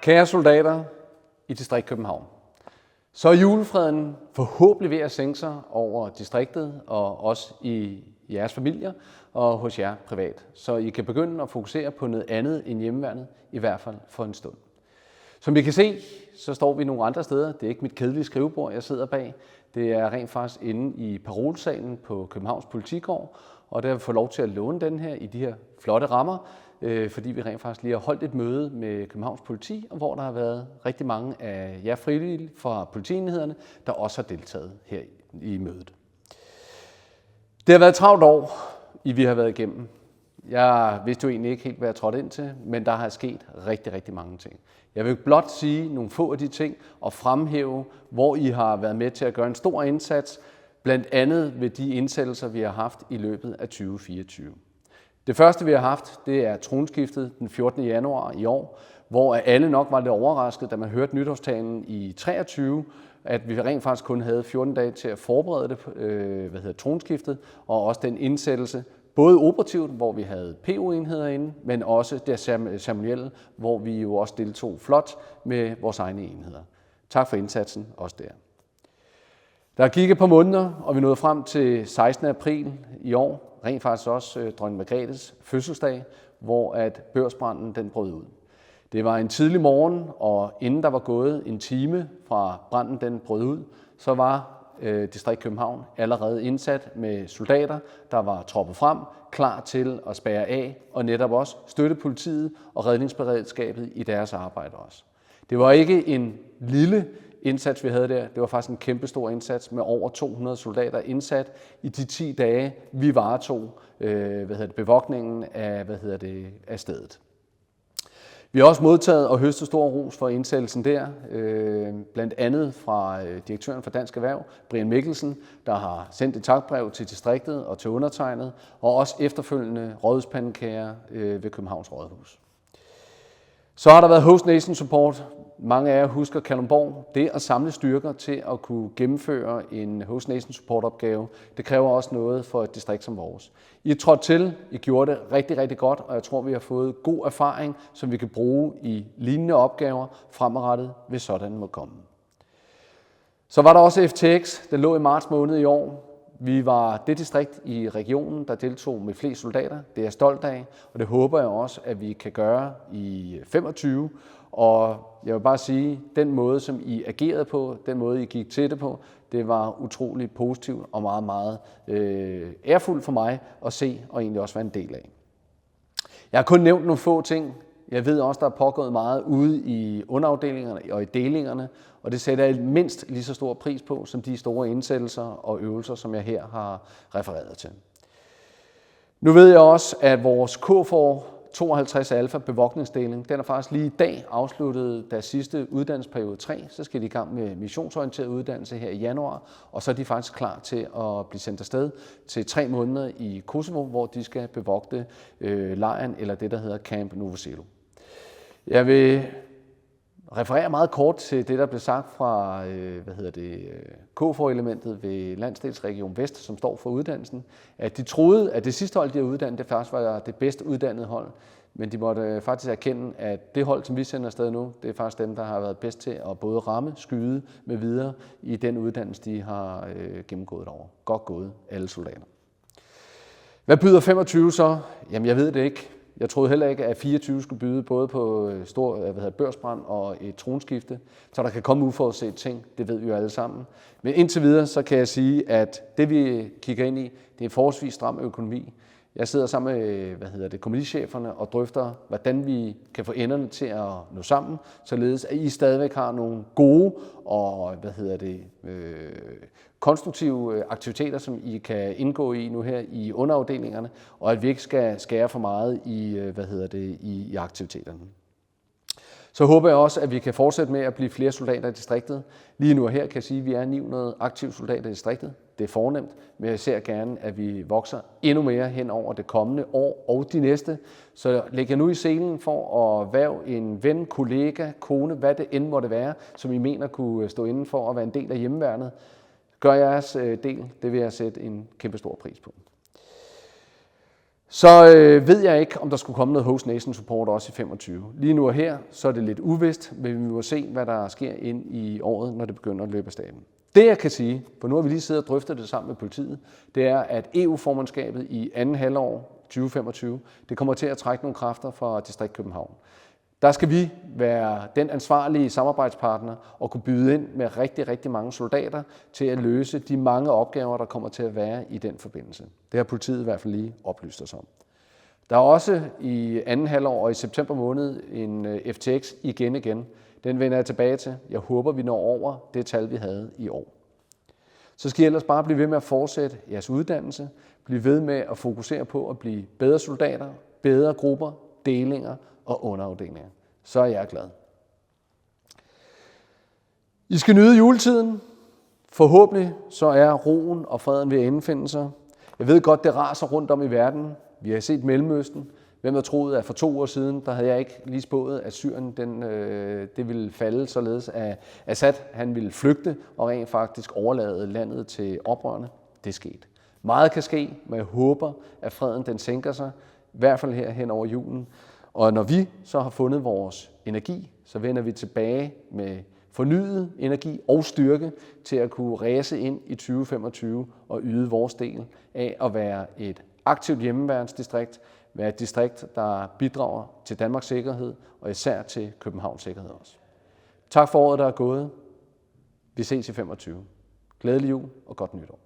Kære soldater i Distrikt København, så er julefreden forhåbentlig ved at sænke sig over distriktet og også i jeres familier og hos jer privat, så I kan begynde at fokusere på noget andet end hjemmeværnet, i hvert fald for en stund. Som I kan se, så står vi nogle andre steder. Det er ikke mit kedelige skrivebord, jeg sidder bag. Det er rent faktisk inde i parolesalen på Københavns Politigård, og der har vi fået lov til at låne den her i de her flotte rammer, fordi vi rent faktisk lige har holdt et møde med Københavns Politi, og hvor der har været rigtig mange af jer frivillige fra politienhederne, der også har deltaget her i mødet. Det har været et travlt år, vi har været igennem. Jeg vidste jo egentlig ikke helt, hvad jeg trådte ind til, men der har sket rigtig, rigtig mange ting. Jeg vil blot sige nogle få af de ting og fremhæve, hvor I har været med til at gøre en stor indsats, blandt andet ved de indsættelser, vi har haft i løbet af 2024. Det første, vi har haft, det er tronskiftet den 14. januar i år, hvor alle nok var lidt overrasket, da man hørte nytårstalen i 23, at vi rent faktisk kun havde 14 dage til at forberede det, tronskiftet, og også den indsættelse, både operativt, hvor vi havde PO-enheder inde, men også det ceremonielle, hvor vi jo også deltog flot med vores egne enheder. Tak for indsatsen, også der. Der gik et par måneder, og vi nåede frem til 16. april i år, rent faktisk også dronning Margrethes fødselsdag, hvor at Børsbranden den brød ud. Det var en tidlig morgen, og inden der var gået en time fra branden den brød ud, så var Distrikt København allerede indsat med soldater, der var troppet frem, klar til at spærre af og netop også støtte politiet og redningsberedskabet i deres arbejde også. Det var ikke en lille indsats, vi havde der. Det var faktisk en kæmpestor indsats med over 200 soldater indsat i de 10 dage, vi varetog bevogtningen af stedet. Vi har også modtaget og høstet stor ros for indsættelsen der, blandt andet fra direktøren for Dansk Erhverv, Brian Mikkelsen, der har sendt et takbrev til distriktet og til undertegnet, og også efterfølgende rådhuspandekager ved Københavns Rådhus. Så har der været Host Nation Support. Mange af jer husker Kalundborg. Det at samle styrker til at kunne gennemføre en Host Nation Support-opgave, det kræver også noget for et distrikt som vores. I trådte til, I gjorde det rigtig, rigtig godt, og jeg tror, vi har fået god erfaring, som vi kan bruge i lignende opgaver fremadrettet, hvis sådan må komme. Så var der også FTX, den lå i marts måned i år. Vi var det distrikt i regionen, der deltog med flest soldater. Det er jeg stolt af, og det håber jeg også, at vi kan gøre i 25. Og jeg vil bare sige, den måde, som I agerede på, den måde, I gik til det på, det var utrolig positivt og meget, meget ærefuldt for mig at se og egentlig også være en del af. Jeg har kun nævnt nogle få ting. Jeg ved også, der er pågået meget ude i underafdelingerne og i delingerne, og det sætter jeg mindst lige så stor pris på, som de store indsættelser og øvelser, som jeg her har refereret til. Nu ved jeg også, at vores KFOR 52 Alpha bevogtningsdeling, den er faktisk lige i dag afsluttet deres sidste uddannelsesperiode 3. Så skal de i gang med missionsorienteret uddannelse her i januar, og så er de faktisk klar til at blive sendt afsted til 3 måneder i Kosovo, hvor de skal bevogte lejren eller det, der hedder Camp Novoselo. Jeg vil referere meget kort til det, der blev sagt fra KFOR-elementet ved Landsdelsregion Vest, som står for uddannelsen, at de troede, at det sidste hold, de har uddannet, det faktisk var det bedst uddannede hold, men de måtte faktisk erkende, at det hold, som vi sender afsted nu, det er faktisk dem, der har været bedst til at både ramme, skyde med videre i den uddannelse, de har gennemgået over. Godt gået, alle soldater. Hvad byder 25 så? Jamen, jeg ved det ikke. Jeg troede heller ikke, at 24 skulle byde både på børsbrand og et tronskifte, så der kan komme uforudset ting, det ved vi jo alle sammen. Men indtil videre, så kan jeg sige, at det vi kigger ind i, det er forholdsvis stram økonomi. Jeg sidder sammen med kommunicheferne og drøfter, hvordan vi kan få enderne til at nå sammen, således at I stadigvæk har nogle gode og konstruktive aktiviteter, som I kan indgå i nu her i underafdelingerne, og at vi ikke skal skære for meget i aktiviteterne. Så håber jeg også, at vi kan fortsætte med at blive flere soldater i distriktet. Lige nu og her kan jeg sige, at vi er 900 aktive soldater i distriktet. Det er fornemt, men jeg ser gerne, at vi vokser endnu mere hen over det kommende år og de næste. Så læg jer nu i selen for at hverve en ven, kollega, kone, hvad det end måtte være, som I mener kunne stå inden for at være en del af hjemmeværnet. Gør jeres del, det vil jeg sætte en kæmpe stor pris på. Så ved jeg ikke, om der skulle komme noget Host Nation support også i 25. Lige nu og her, så er det lidt uvist, men vi må se, hvad der sker ind i året, når det begynder at løbe af staben. Det jeg kan sige, for nu har vi lige siddet og drøftet det sammen med politiet, det er, at EU-formandskabet i anden halvår 2025, det kommer til at trække nogle kræfter fra Distrikt København. Der skal vi være den ansvarlige samarbejdspartner og kunne byde ind med rigtig, rigtig mange soldater til at løse de mange opgaver, der kommer til at være i den forbindelse. Det har politiet i hvert fald lige oplyst os om. Der er også i anden halvår og i september måned en FTX igen. Den vender jeg tilbage til. Jeg håber, vi når over det tal, vi havde i år. Så skal I ellers bare blive ved med at fortsætte jeres uddannelse. Bliv ved med at fokusere på at blive bedre soldater, bedre grupper, delinger og underafdelinger. Så er jeg glad. I skal nyde juletiden. Forhåbentlig så er roen og freden ved at indfinde sig. Jeg ved godt, det raser rundt om i verden. Vi har set Mellemøsten. Hvem har troet, at for 2 år siden, der havde jeg ikke lige spået, at Syrien det ville falde, således at Assad han ville flygte og rent faktisk overlade landet til oprørerne. Det er sket. Meget kan ske, men jeg håber, at freden den sænker sig, i hvert fald her hen over julen. Og når vi så har fundet vores energi, så vender vi tilbage med fornyet energi og styrke til at kunne ræse ind i 2025 og yde vores del af at være et aktivt hjemmeværnsdistrikt, være et distrikt, der bidrager til Danmarks sikkerhed og især til Københavns sikkerhed også. Tak for året, der er gået. Vi ses i 25. Glædelig jul og godt nytår.